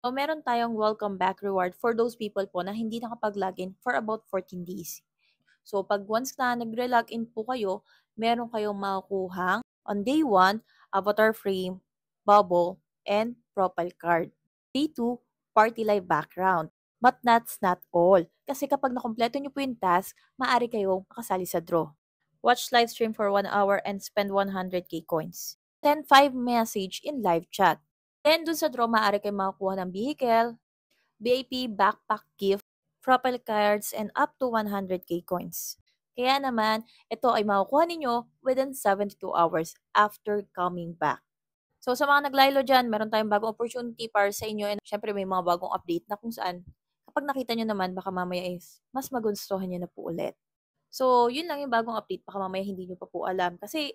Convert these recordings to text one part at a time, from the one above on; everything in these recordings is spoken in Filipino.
So, meron tayong welcome back reward for those people po na hindi nakapag-login for about 14 days. So, pag once na nagre-login po kayo, meron kayong makukuhang on day 1, avatar frame, bubble, and profile card. Day 2, party live background. But that's not all. Kasi kapag nakompleto nyo po yung task, maaari kayong makasali sa draw. Watch live stream for 1 hour and spend 100k coins. Send 5 message in live chat. Then, dun sa draw, maaari kayong makakuha ng vehicle, VIP backpack gift, profile cards, and up to 100k coins. Kaya naman, ito ay makukuha ninyo within 72 hours after coming back. So sa mga naglaylo dyan, meron tayong bagong opportunity para sa inyo and syempre may mga bagong update na kung saan kapag nakita nyo naman, baka mamaya is mas magustuhan nyo na po ulit. So, yun lang yung bagong update. Baka mamaya hindi nyo pa po alam. Kasi,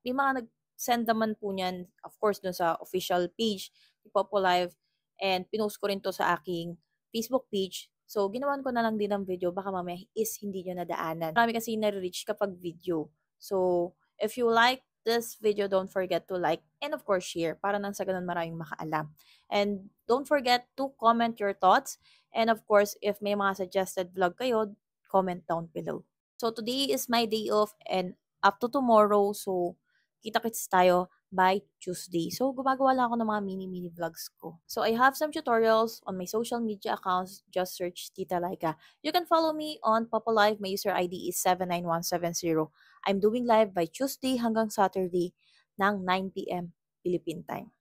may mga nag-send naman po niyan, of course, dun sa official page ni Popo Live. And pinost ko rin to sa aking Facebook page. So, ginawan ko na lang din ng video. Baka mamaya is hindi nyo nadaanan. Marami kasi na-reach kapag video. So, if you like this video, don't forget to like and of course share para nang sa ganun maraming makaalam. And don't forget to comment your thoughts. And of course, if may mga suggested vlog kayo, comment down below. So, today is my day off and up to tomorrow. So, kita-kits tayo by Tuesday. So, gumagawa lang ako ng mga mini-mini vlogs ko. So, I have some tutorials on my social media accounts. Just search Tita Laika. You can follow me on Papa Live. My user ID is 79170. I'm doing live by Tuesday hanggang Saturday ng 9 p.m. Philippine time.